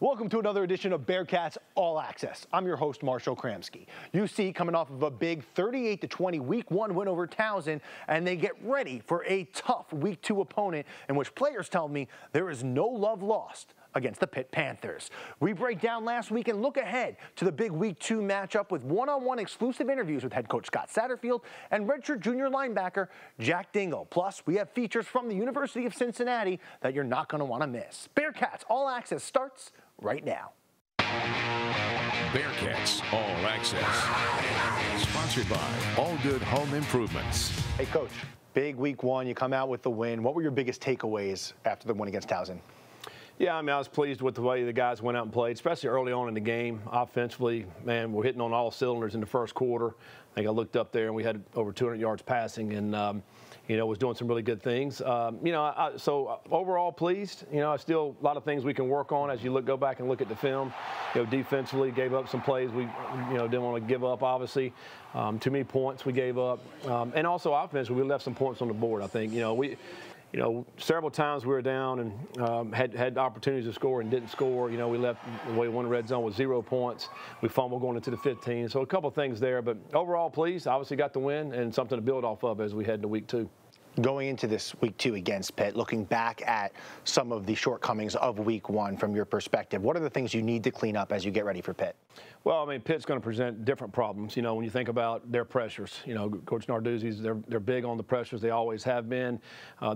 Welcome to another edition of Bearcats All Access. I'm your host, Marshall Kramsky. UC coming off of a big 38-20 Week 1 win over Towson, and they get ready for a tough Week 2 opponent in which players tell me there is no love lost against the Pitt Panthers. We break down last week and look ahead to the big Week 2 matchup with one-on-one exclusive interviews with head coach Scott Satterfield and redshirt junior linebacker Jack Dingle. Plus, we have features from the University of Cincinnati that you're not going to want to miss. Bearcats All Access starts right now. Bearcats All Access, sponsored by All Good Home Improvements. Hey, Coach, big Week 1. You come out with the win. What were your biggest takeaways after the win against Towson? Yeah, I mean, I was pleased with the way the guys went out and played, especially early on in the game. Offensively, man, we're hitting on all cylinders in the first quarter. I think I looked up there and we had over 200 yards passing and, was doing some really good things. So overall pleased. Still a lot of things we can work on as you go back and look at the film. Defensively gave up some plays we, didn't want to give up, obviously. Too many points we gave up. And also offensively, we left some points on the board, I think. Several times we were down and had opportunities to score and didn't score. We left away one red zone with 0 points. We fumbled going into the 15. So a couple of things there, but overall pleased. Obviously got the win and something to build off of as we head into Week 2. Going into this Week 2 against Pitt, looking back at some of the shortcomings of Week 1 from your perspective, what are the things you need to clean up as you get ready for Pitt? Well, I mean, Pitt's going to present different problems, when you think about their pressures. Coach Narduzzi's, they're big on the pressures. They always have been.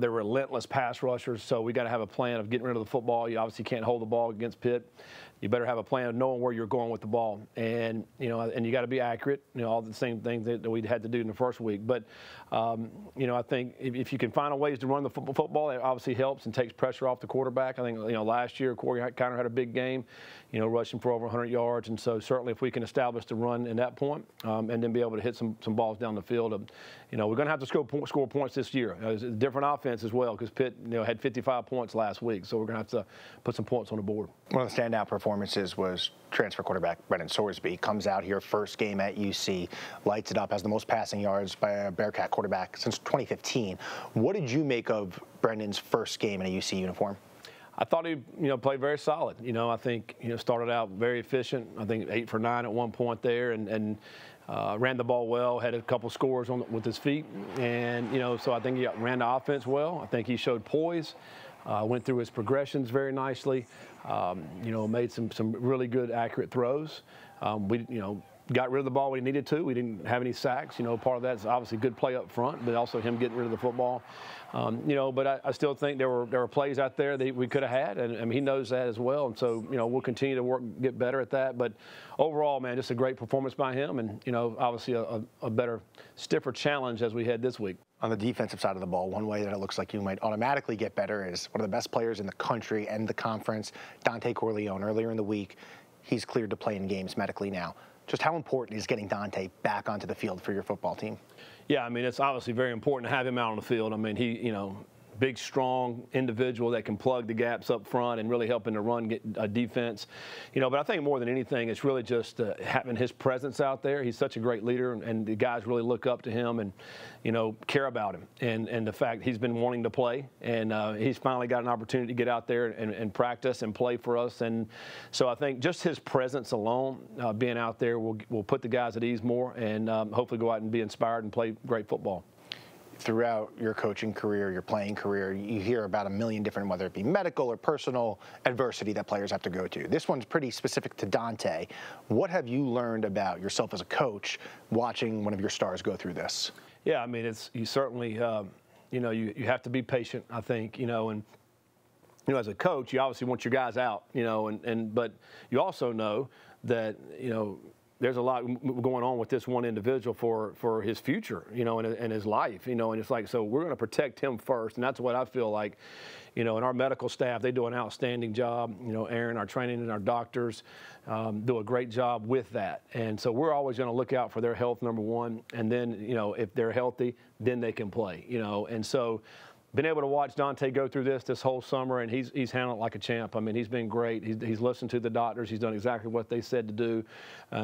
They're relentless pass rushers, so we got to have a plan of getting rid of the football. You obviously can't hold the ball against Pitt. You better have a plan of knowing where you're going with the ball, and you got to be accurate. All the same things that we had to do in the first week. But I think if you can find ways to run the football, it obviously helps and takes pressure off the quarterback. I think last year Corey Connor had a big game, rushing for over 100 yards, and so certainly if we can establish the run in that point, and then be able to hit some balls down the field, we're going to have to score points this year. It's a different offense as well because Pitt had 55 points last week, so we're going to have to put some points on the board. One of the standout performances was transfer quarterback Brendan Sorsby. Comes out here, first game at UC, lights it up, has the most passing yards by a Bearcat quarterback since 2015. What did you make of Brendan's first game in a UC uniform? I thought he, played very solid. I think, started out very efficient. I think 8 for 9 at one point there, and ran the ball well. Had a couple scores with his feet, and so I think he ran the offense well. I think he showed poise. Went through his progressions very nicely. Made some really good, accurate throws. We got rid of the ball when he needed to. We didn't have any sacks. Part of that's obviously good play up front, but also him getting rid of the football. But I still think there were plays out there that we could have had, and I mean, he knows that as well. And so, we'll continue to get better at that. But overall, man, just a great performance by him, and obviously a better, stiffer challenge as we head this week. On the defensive side of the ball, one way that it looks like you might automatically get better is one of the best players in the country and the conference, Dante Corleone. Earlier in the week, he's cleared to play in games medically now. Just how important is getting Dante back onto the field for your football team? Yeah, I mean, it's obviously very important to have him out on the field. I mean, he, big, strong individual that can plug the gaps up front and really help in the run get a defense. But I think more than anything, it's really just having his presence out there. He's such a great leader, and the guys really look up to him and, care about him. And the fact he's been wanting to play, and he's finally got an opportunity to get out there and practice and play for us. And so I think just his presence alone, being out there, will put the guys at ease more and hopefully go out and be inspired and play great football. Throughout your coaching career, your playing career, you hear about a million different, whether it be medical or personal adversity that players have to go to. This one's pretty specific to Dante. What have you learned about yourself as a coach watching one of your stars go through this? Yeah, I mean, you certainly, you have to be patient, I think, and as a coach, you obviously want your guys out, but you also know that, there's a lot going on with this one individual for his future, and his life, and it's like, so we're going to protect him first. And that's what I feel like, and our medical staff, they do an outstanding job. Aaron, our training and our doctors do a great job with that. And so we're always going to look out for their health, number one. And then, if they're healthy, then they can play, and so been able to watch Dante go through this whole summer, and he's handled it like a champ. I mean, he's been great. He's listened to the doctors. He's done exactly what they said to do.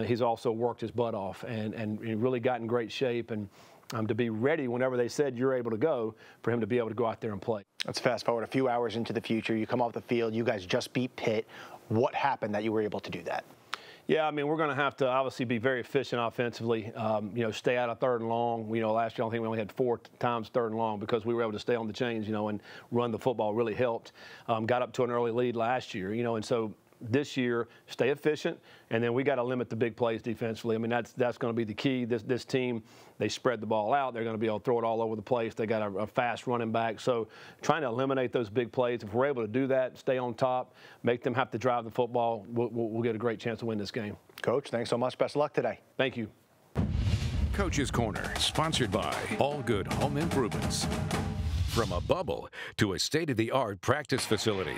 He's also worked his butt off and really got in great shape. And to be ready whenever they said you're able to go, for him to be able to go out there and play. Let's fast forward a few hours into the future. You come off the field. You guys just beat Pitt. What happened that you were able to do that? Yeah, I mean, we're going to have to obviously be very efficient offensively, stay out of 3rd and long. Last year I think we only had 4 times 3rd and long because we were able to stay on the chains, and run the football really helped. Got up to an early lead last year, and so this year, stay efficient, and then we got to limit the big plays defensively. I mean, that's going to be the key. This team, they spread the ball out. They're going to be able to throw it all over the place. They got a fast running back. So trying to eliminate those big plays. If we're able to do that, stay on top, make them have to drive the football, we'll get a great chance to win this game. Coach, thanks so much. Best of luck today. Thank you. Coach's Corner, sponsored by All Good Home Improvements. From a bubble to a state-of-the-art practice facility.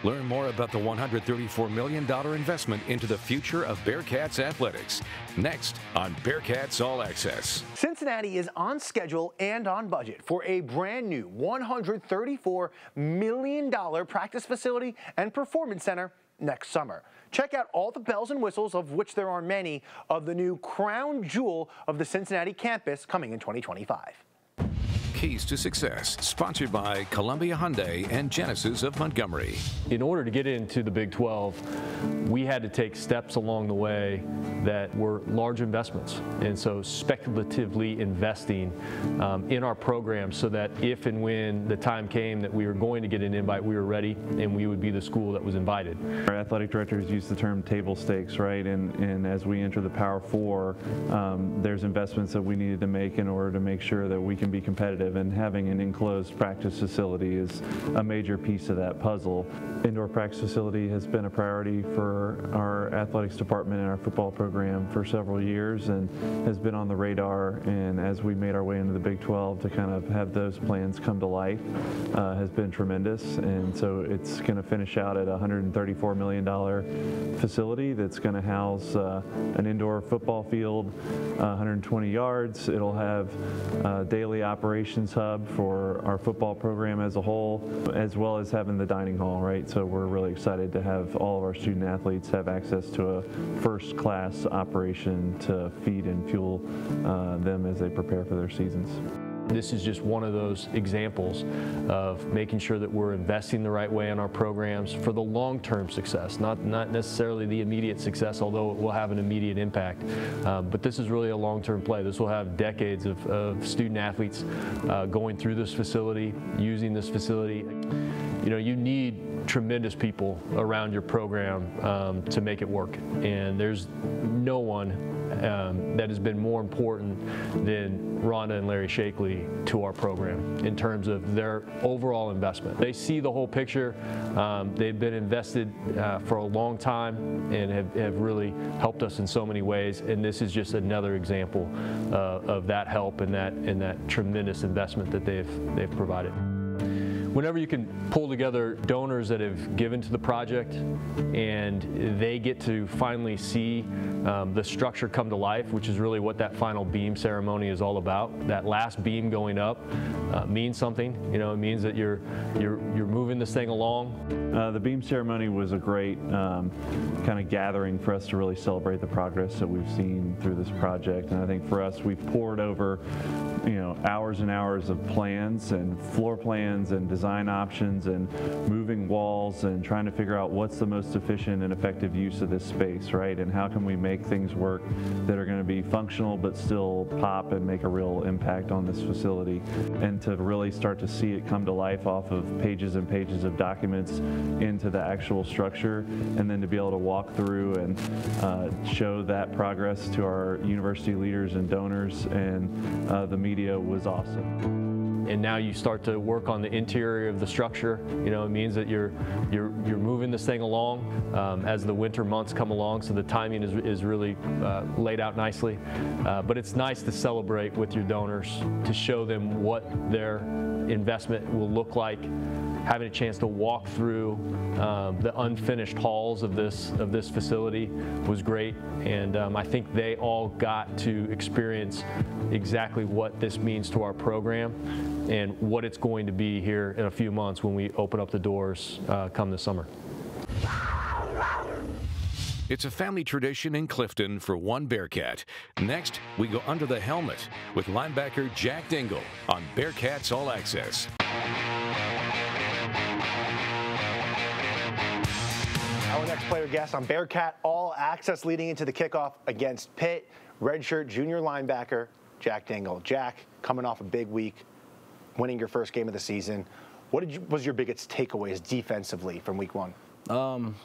Learn more about the $134 million investment into the future of Bearcats athletics. Next on Bearcats All Access. Cincinnati is on schedule and on budget for a brand new $134 million practice facility and performance center next summer. Check out all the bells and whistles, of which there are many, of the new crown jewel of the Cincinnati campus coming in 2025. Keys to Success, sponsored by Columbia Hyundai and Genesis of Montgomery. In order to get into the Big 12, we had to take steps along the way that were large investments. And so speculatively investing in our program so that if and when the time came that we were going to get an invite, we were ready and we would be the school that was invited. Our athletic directors use the term table stakes, right? And as we enter the Power Four, there's investments that we needed to make in order to make sure that we can be competitive. And having an enclosed practice facility is a major piece of that puzzle. Indoor practice facility has been a priority for our athletics department and our football program for several years and has been on the radar. And as we made our way into the Big 12 to kind of have those plans come to life has been tremendous. And so it's going to finish out at a $134 million facility that's going to house an indoor football field, 120 yards. It'll have daily operations hub for our football program as a whole, as well as having the dining hall, right? So we're really excited to have all of our student athletes have access to a first-class operation to feed and fuel them as they prepare for their seasons. This is just one of those examples of making sure that we're investing the right way in our programs for the long-term success, not necessarily the immediate success, although it will have an immediate impact. But this is really a long-term play. This will have decades of student athletes going through this facility, using this facility. You need tremendous people around your program to make it work. And there's no one that has been more important than Rhonda and Larry Shakely to our program in terms of their overall investment. They see the whole picture. They've been invested for a long time and have really helped us in so many ways. And this is just another example of that help and that tremendous investment that they've provided. Whenever you can pull together donors that have given to the project and they get to finally see the structure come to life, which is really what that final beam ceremony is all about. That last beam going up means something. It means that you're moving this thing along. The beam ceremony was a great kind of gathering for us to really celebrate the progress that we've seen through this project. And I think for us, we've poured over hours and hours of plans and floor plans and design options and moving walls and trying to figure out what's the most efficient and effective use of this space, right? And how can we make things work that are going to be functional but still pop and make a real impact on this facility. And to really start to see it come to life off of pages and pages of documents into the actual structure, and then to be able to walk through and show that progress to our university leaders and donors and the media was awesome. And now you start to work on the interior of the structure. It means that you're moving this thing along as the winter months come along, so the timing is really laid out nicely. But it's nice to celebrate with your donors, to show them what their investment will look like. Having a chance to walk through the unfinished halls of this facility was great, and I think they all got to experience exactly what this means to our program and what it's going to be here in a few months when we open up the doors come this summer. It's a family tradition in Clifton for one Bearcat. Next, we go under the helmet with linebacker Jack Dingle on Bearcats All Access. Our next player guest on Bearcat All Access leading into the kickoff against Pitt, redshirt junior linebacker Jack Dingle. Jack, coming off a big week, winning your first game of the season. What was your biggest takeaways defensively from week one?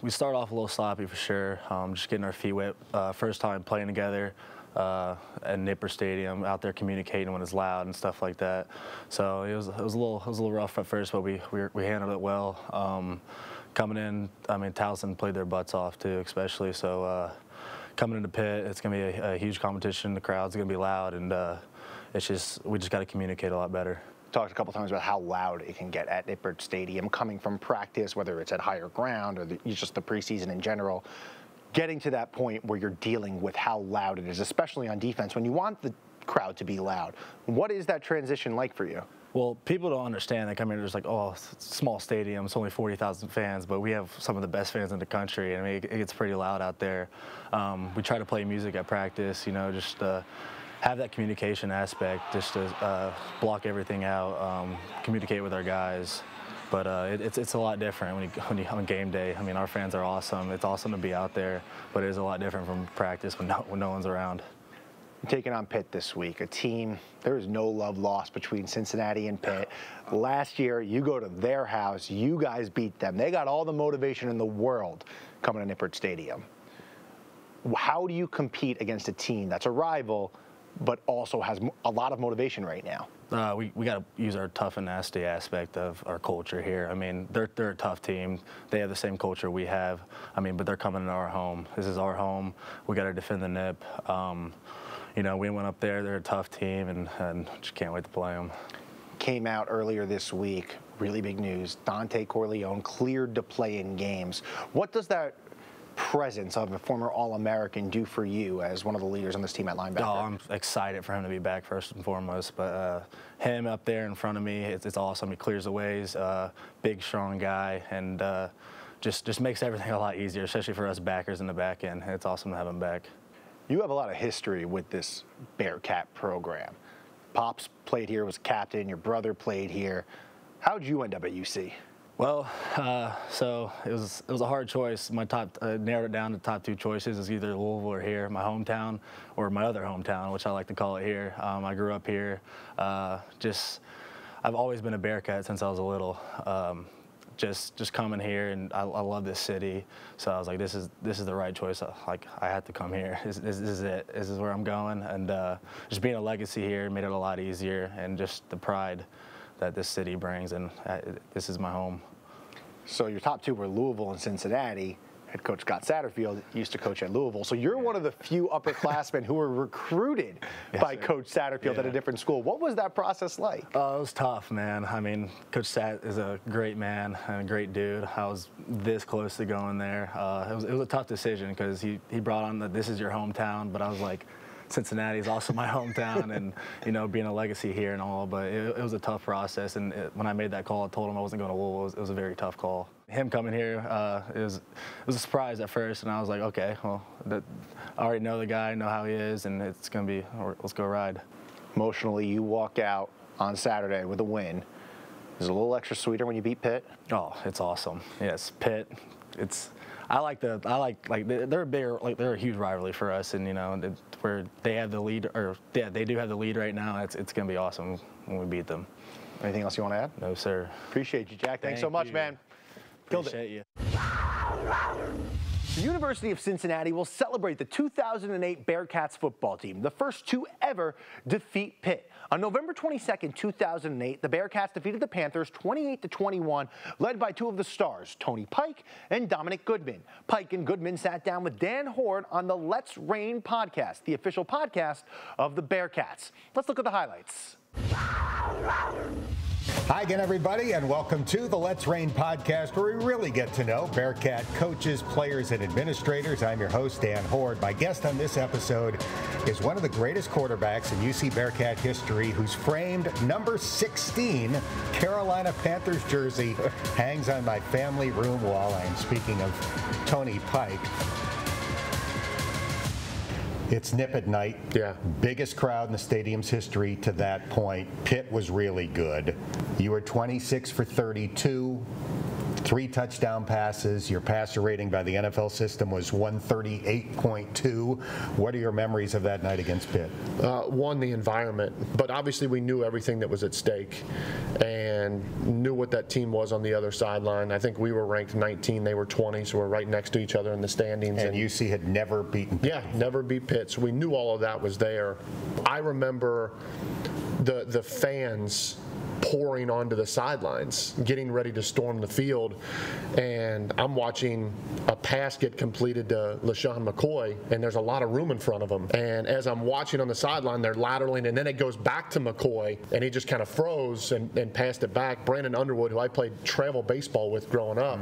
We started off a little sloppy for sure. Just getting our feet wet. First time playing together at Nipper Stadium, out there communicating when it's loud and stuff like that. So it was a little rough at first, but we handled it well. Coming in, I mean, Towson played their butts off too, especially. So coming into Pitt, it's going to be a huge competition. The crowd's going to be loud, and we just got to communicate a lot better. Talked a couple times about how loud it can get at Nippert Stadium, coming from practice, whether it's at higher ground or just the preseason in general. Getting to that point where you're dealing with how loud it is, especially on defense, when you want the crowd to be loud. What is that transition like for you? Well, people don't understand. They come in, there's like, oh, small stadium, it's only 40,000 fans, but we have some of the best fans in the country. I mean, it gets pretty loud out there. We try to play music at practice, you know, just have that communication aspect, just to block everything out, communicate with our guys. But it's a lot different when you on game day. I mean, our fans are awesome. It's awesome to be out there, but it is a lot different from practice when no one's around. Taking on Pitt this week, a team, there is no love lost between Cincinnati and Pitt. Last year, you go to their house, you guys beat them. They got all the motivation in the world coming to Nippert Stadium. How do you compete against a team that's a rival, but also has a lot of motivation right now? We got to use our tough and nasty aspect of our culture here. I mean, they're a tough team. They have the same culture we have. I mean, but they're coming into our home. This is our home. We got to defend the Nip. You know, we went up there. They're a tough team, and just can't wait to play them. Came out earlier this week, really big news. Dante Corleone cleared to play in games. What does that presence of a former All-American do for you as one of the leaders on this team at linebacker? Oh, I'm excited for him to be back first and foremost, but him up there in front of me, it's awesome. He clears the ways, big, strong guy, and just makes everything a lot easier, especially for us backers in the back end. It's awesome to have him back. You have a lot of history with this Bearcat program. Pops played here, was captain. Your brother played here. How'd you end up at UC? Well, so it was a hard choice. My narrowed it down to top two choices. It's either Louisville or here, my hometown, or my other hometown, which I like to call it here. I grew up here. I've always been a Bearcat since I was a little. Just coming here, and I love this city. So I was like, this is the right choice. Like, I had to come here. This is it. This is where I'm going. And just being a legacy here made it a lot easier, and just the pride that this city brings, and this is my home. So your top two were Louisville and Cincinnati. Head coach Scott Satterfield used to coach at Louisville. So you're one of the few upperclassmen who were recruited by Coach Satterfield at a different school. What was that process like? It was tough, man. I mean, Coach Sat is a great man and a great dude. I was this close to going there. It was a tough decision because he brought on this is your hometown, but I was like, Cincinnati is also my hometown, and you know, being a legacy here and all, but it was a tough process. And when I made that call, I told him I wasn't going to Louisville. It was a very tough call. Him coming here, it was a surprise at first, and I was like, okay, well, I already know the guy, know how he is, and it's gonna be, let's go ride. Emotionally, you walk out on Saturday with a win. Is it a little extra sweeter when you beat Pitt? Oh, it's awesome. Yes, Pitt. They're a bigger, they're a huge rivalry for us, and you know, where they have the lead, or yeah, they do have the lead right now. It's gonna be awesome when we beat them. Anything else you want to add? No, sir. Appreciate you, Jack. Thanks so much, man. Appreciate you. The University of Cincinnati will celebrate the 2008 Bearcats football team, the first to ever defeat Pitt. On November 22nd, 2008, the Bearcats defeated the Panthers 28-21, led by two of the stars, Tony Pike and Dominic Goodman. Pike and Goodman sat down with Dan Hoard on the Let's Reign podcast, the official podcast of the Bearcats. Let's look at the highlights. Hi again, everybody, and welcome to the Let's Reign podcast, where we really get to know Bearcat coaches, players, and administrators. I'm your host, Dan Hoard. My guest on this episode is one of the greatest quarterbacks in UC Bearcat history, whose framed number 16 Carolina Panthers jersey hangs on my family room wall. I'm speaking of Tony Pike. It's nip at night. Yeah. Biggest crowd in the stadium's history to that point. Pitt was really good. You were 26 for 32. 3 touchdown passes. Your passer rating by the NFL system was 138.2. What are your memories of that night against Pitt? One, the environment, but obviously we knew everything that was at stake and knew what that team was on the other sideline. I think we were ranked 19, they were 20, so we're right next to each other in the standings. And UC had never beaten Pitt. Yeah, never beat Pitt, so we knew all of that was there. I remember the fans pouring onto the sidelines, getting ready to storm the field, and I'm watching a pass get completed to LaShawn McCoy, and there's a lot of room in front of him. And as I'm watching on the sideline, they're lateraling, and then it goes back to McCoy, and he just kind of froze and passed it back. Brandon Underwood, who I played travel baseball with growing up,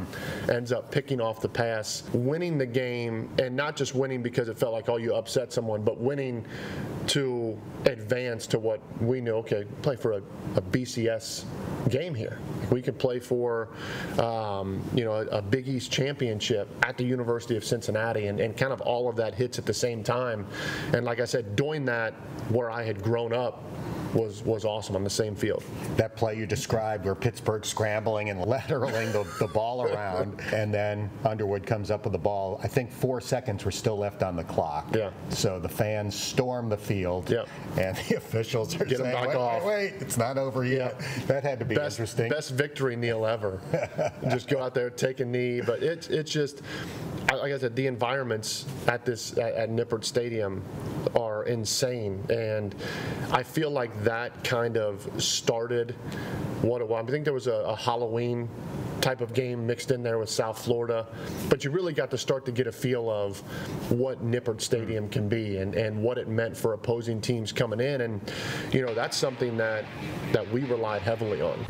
ends up picking off the pass, winning the game, and not just winning because it felt like, oh, you upset someone, but winning to advance to what we knew, okay, play for a BCS game here. We could play for, a Big East championship at the University of Cincinnati, and kind of all of that hits at the same time. And like I said, doing that where I had grown up was awesome on the same field. That play you described where Pittsburgh scrambling and lateraling the ball around, and then Underwood comes up with the ball. I think 4 seconds were still left on the clock. Yeah. So the fans storm the field, yeah, and the officials are saying, wait, it's not over yet. Yeah. That had to be interesting. Best victory kneel ever. Just go out there, take a knee. But it's just, like I said, the environments at Nippert Stadium are insane, and I feel like that kind of started what it was. I think there was a Halloween type of game mixed in there with South Florida, but you really got to start to get a feel of what Nippert Stadium can be and what it meant for opposing teams coming in, and that's something that we relied heavily on.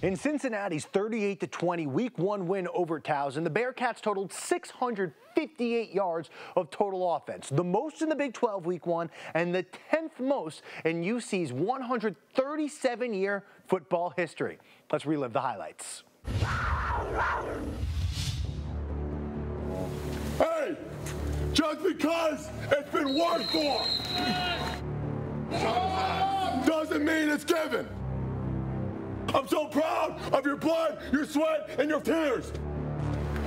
In Cincinnati's 38-20 Week 1 win over Towson, the Bearcats totaled 658 yards of total offense, the most in the Big 12 Week 1 and the 10th most in UC's 137-year football history. Let's relive the highlights. Hey, just because it's been worked for doesn't mean it's given. I'm so proud of your blood, your sweat, and your tears.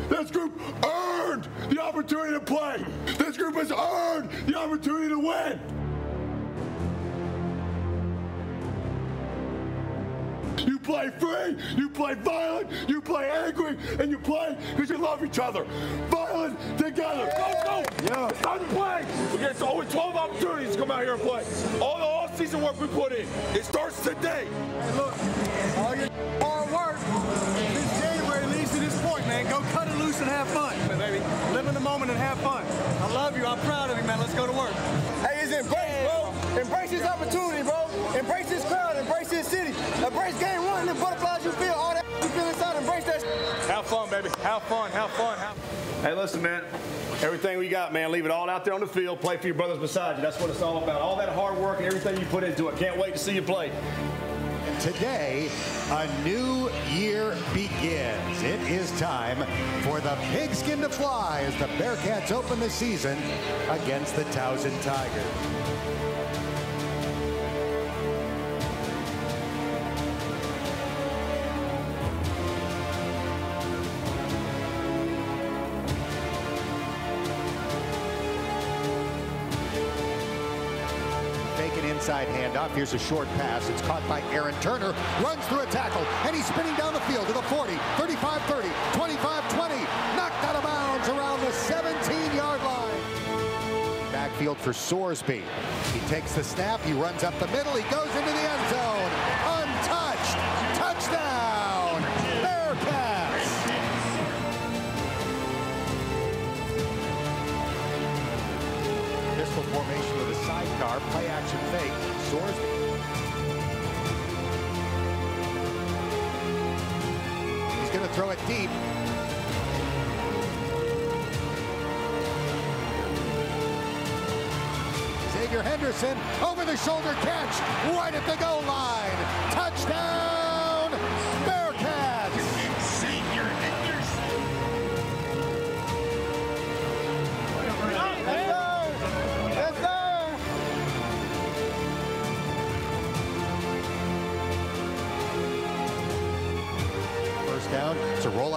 This group earned the opportunity to play. This group has earned the opportunity to win. You play free, you play violent, you play angry, and you play because you love each other. Violent together. Go! Yeah. It's time to play. We get always 12 opportunities to come out here and play. All the off-season work we put in, it starts today. Hey, look, all your hard work since January leads to this point, man. Go cut it loose and have fun, baby. Live in the moment and have fun. I love you. I'm proud of you, man. Let's go to work. Hey, it's embrace, bro. Embrace this opportunity, bro. Embrace this crowd. Embrace this city. Embrace game one. The butterflies you feel, all that you feel inside. Embrace that. Have fun, baby. Have fun. Have fun. Hey, listen, man. Everything we got, man, leave it all out there on the field. Play for your brothers beside you. That's what it's all about. All that hard work and everything you put into it. Can't wait to see you play. Today, a new year begins. It is time for the pigskin to fly as the Bearcats open the season against the Towson Tigers. Inside handoff. Here's a short pass. It's caught by Aaron Turner. Runs through a tackle, and he's spinning down the field to the 40, 35-30, 25-20. Knocked out of bounds around the 17-yard line. Backfield for Sorsby. He takes the snap. He runs up the middle. He goes into the end zone. Untouched. Touchdown. Bearcats. Pistol formation with a sidecar. Play action fake. Sorsby. He's going to throw it deep. Xavier Henderson, over the shoulder catch, right at the goal line. Touchdown, Bearcats! Xavier Henderson. Let's go!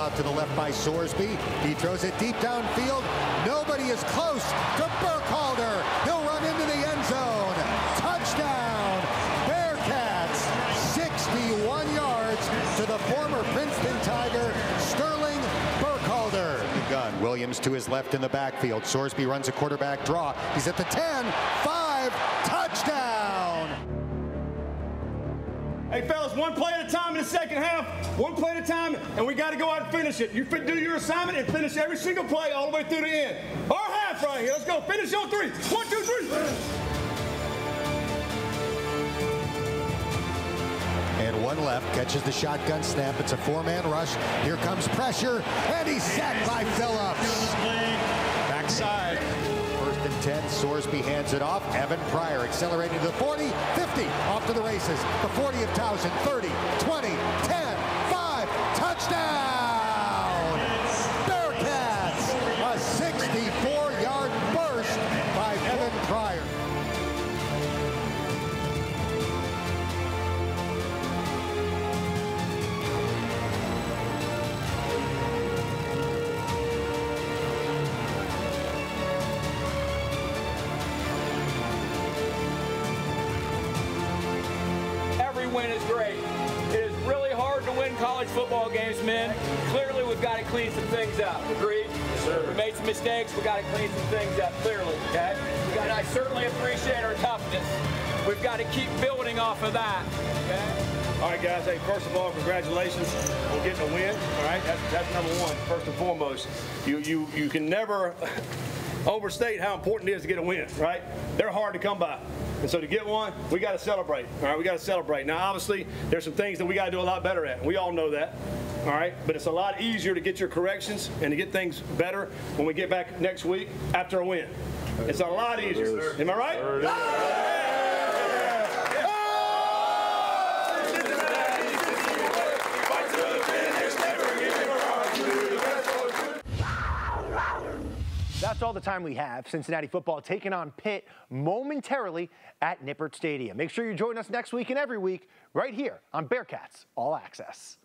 out to the left by Sorsby. He throws it deep downfield. Nobody is close to Burkhalter. He'll run into the end zone. Touchdown, Bearcats. 61 yards to the former Princeton Tiger, Sterling Burkhalter. The gun. Williams to his left in the backfield. Sorsby runs a quarterback draw. He's at the 10, 5, touchdown. Hey, fellas, one play at a time in the second half. One play at a time, and we got to go out and finish it. You do your assignment and finish every single play all the way through the end. Our half right here. Let's go. Finish on 3. 1, 2, 3. And one left, catches the shotgun snap. It's a 4-man rush. Here comes pressure, and he's sacked by Phillips. Backside. 1st and 10, Sorsby hands it off. Evan Pryor accelerating to the 40, 50, off to the races. The 40 of Towson, 30, 20, 10, 5, touchdown! Bearcats, a 64-yard burst by Evan Pryor. Win is great. It is really hard to win college football games, men. Clearly, we've got to clean some things up. Agreed? Yes, sir. We made some mistakes. We've got to clean some things up, clearly, okay? And I certainly appreciate our toughness. We've got to keep building off of that, okay? All right, guys. Hey, first of all, congratulations on getting a win. All right, that's number one, first and foremost. You can never overstate how important it is to get a win, right? They're hard to come by. And so to get one, we got to celebrate. All right, we got to celebrate. Now, obviously, there's some things that we got to do a lot better at. We all know that. All right, but it's a lot easier to get your corrections and to get things better when we get back next week after a win. It's a lot easier. Am I right? That's all the time we have. Cincinnati football taking on Pitt momentarily at Nippert Stadium. Make sure you join us next week and every week right here on Bearcats All Access.